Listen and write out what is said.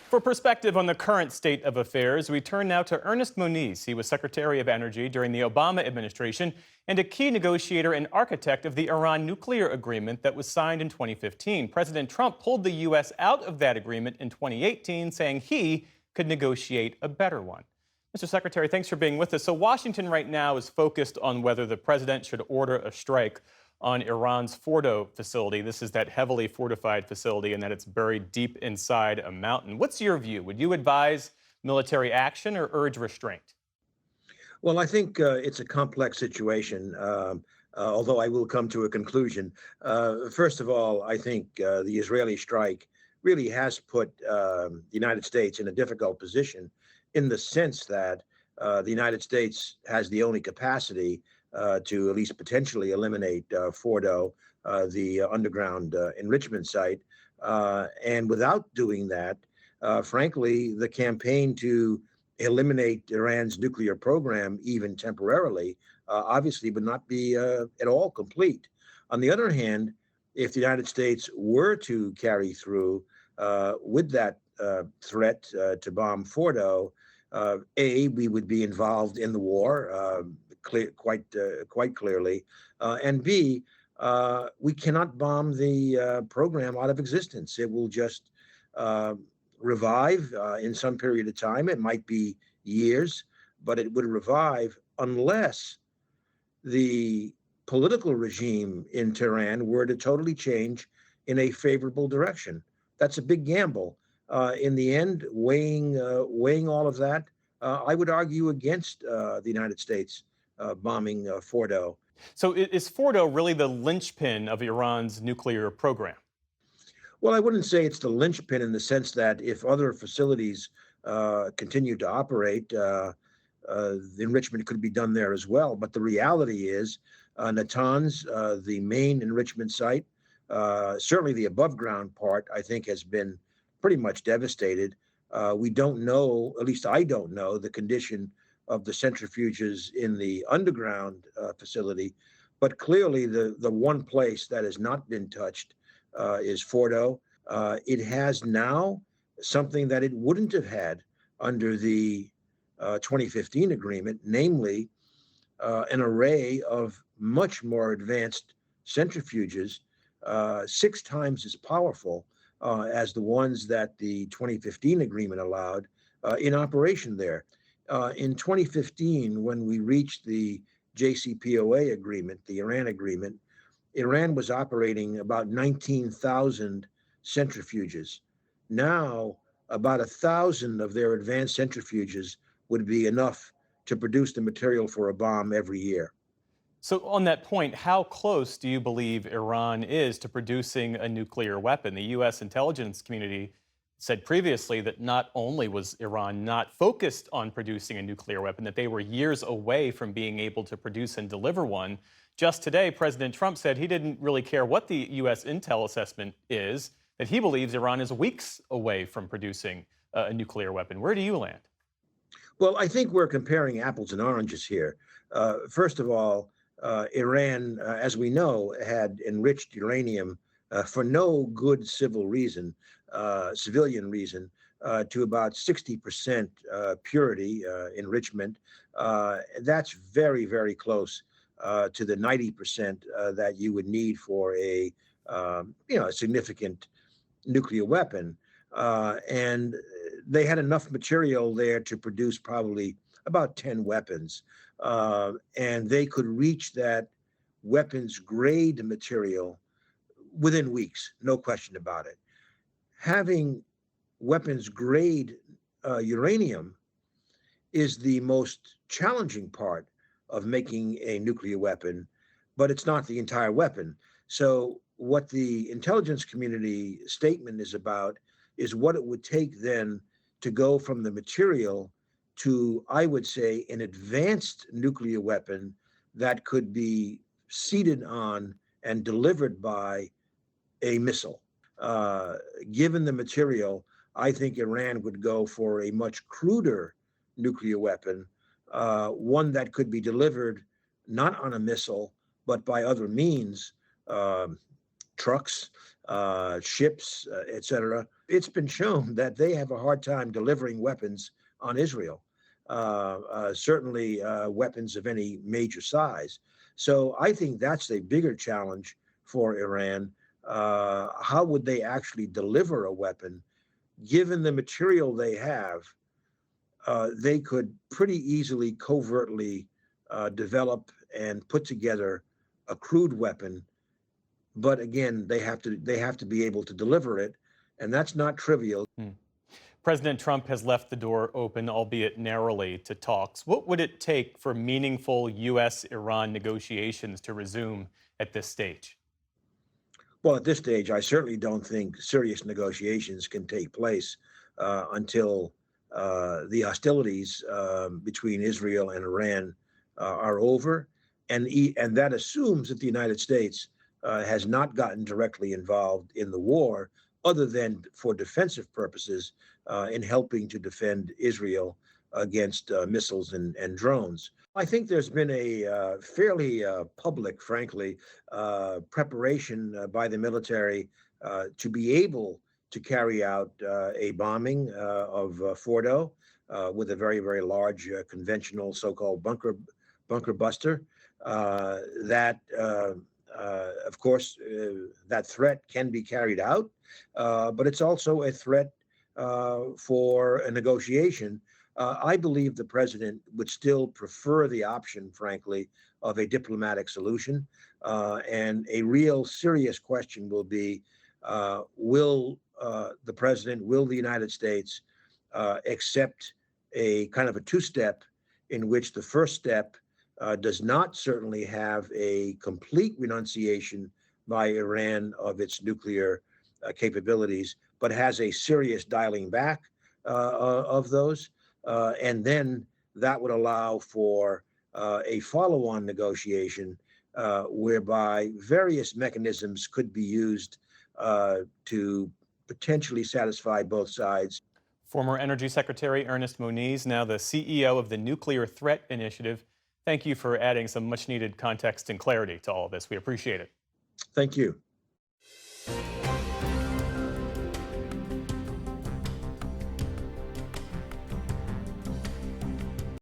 For perspective on the current state of affairs, we turn now to Ernest Moniz. He was Secretary of Energy during the Obama administration and a key negotiator and architect of the Iran nuclear agreement that was signed in 2015. President Trump pulled the U.S. out of that agreement in 2018, saying he could negotiate a better one. Mr. Secretary, thanks for being with us. So Washington right now is focused on whether the president should order a strike on Iran's Fordo facility. This is that heavily fortified facility and that it's buried deep inside a mountain. What's your view? Would you advise military action or urge restraint? Well, I think it's a complex situation, although I will come to a conclusion. First of all, I think the Israeli strike really has put the United States in a difficult position in the sense that the United States has the only capacity to at least potentially eliminate Fordo, the underground enrichment site. And without doing that, frankly, the campaign to eliminate Iran's nuclear program, even temporarily, obviously would not be at all complete. On the other hand, if the United States were to carry through with that threat to bomb Fordo, we would be involved in the war quite clearly, and B, we cannot bomb the program out of existence. It will just revive in some period of time. It might be years, but it would revive unless the political regime in Tehran were to totally change in a favorable direction. That's a big gamble. In the end, weighing all of that, I would argue against the United States bombing Fordo. So is Fordo really the linchpin of Iran's nuclear program? Well, I wouldn't say it's the linchpin in the sense that if other facilities continue to operate, the enrichment could be done there as well. But the reality is, Natanz, the main enrichment site, certainly the above ground part, I think has been pretty much devastated. We don't know, at least I don't know, the condition of the centrifuges in the underground facility. But clearly, the one place that has not been touched is Fordo. It has now something that it wouldn't have had under the 2015 agreement, namely an array of much more advanced centrifuges, 6 times as powerful as the ones that the 2015 agreement allowed in operation there. In 2015, when we reached the JCPOA agreement, the Iran agreement, Iran was operating about 19,000 centrifuges. Now, about 1,000 of their advanced centrifuges would be enough to produce the material for a bomb every year. So, on that point, how close do you believe Iran is to producing a nuclear weapon? The U.S. intelligence community said previously that not only was Iran not focused on producing a nuclear weapon, that they were years away from being able to produce and deliver one. Just today, President Trump said he didn't really care what the U.S. intel assessment is, that he believes Iran is weeks away from producing a nuclear weapon. Where do you land? Well, I think we're comparing apples and oranges here. First of all, Iran, as we know, had enriched uranium for no good civilian reason, to about 60% purity enrichment. That's very, very close to the 90% that you would need for a significant nuclear weapon. And they had enough material there to produce probably about 10 weapons. And they could reach that weapons grade material within weeks, no question about it. Having weapons grade uranium is the most challenging part of making a nuclear weapon, but it's not the entire weapon. So what the intelligence community statement is about is what it would take then to go from the material to, I would say, an advanced nuclear weapon that could be seated on and delivered by a missile. Given the material, I think Iran would go for a much cruder nuclear weapon, one that could be delivered not on a missile, but by other means, trucks, ships, etc. It's been shown that they have a hard time delivering weapons on Israel, certainly weapons of any major size. So I think that's a bigger challenge for Iran. How would they actually deliver a weapon? Given the material they have, they could pretty easily covertly develop and put together a crude weapon. But again, they have to be able to deliver it, and that's not trivial. President Trump has left the door open, albeit narrowly, to talks. What would it take for meaningful U.S.-Iran negotiations to resume at this stage? Well, at this stage, I certainly don't think serious negotiations can take place until the hostilities between Israel and Iran are over, and that assumes that the United States has not gotten directly involved in the war, other than for defensive purposes in helping to defend Israel against missiles and drones. I think there's been a fairly public, frankly, preparation by the military to be able to carry out a bombing of Fordo with a very, very large conventional so-called bunker buster. Of course, that threat can be carried out, but it's also a threat for a negotiation. I believe the president would still prefer the option, frankly, of a diplomatic solution. And a real serious question will be, will the United States accept a kind of a two-step in which the first step does not certainly have a complete renunciation by Iran of its nuclear capabilities, but has a serious dialing back of those. And then that would allow for a follow-on negotiation whereby various mechanisms could be used to potentially satisfy both sides. Former Energy Secretary Ernest Moniz, now the CEO of the Nuclear Threat Initiative. Thank you for adding some much-needed context and clarity to all of this. We appreciate it. Thank you.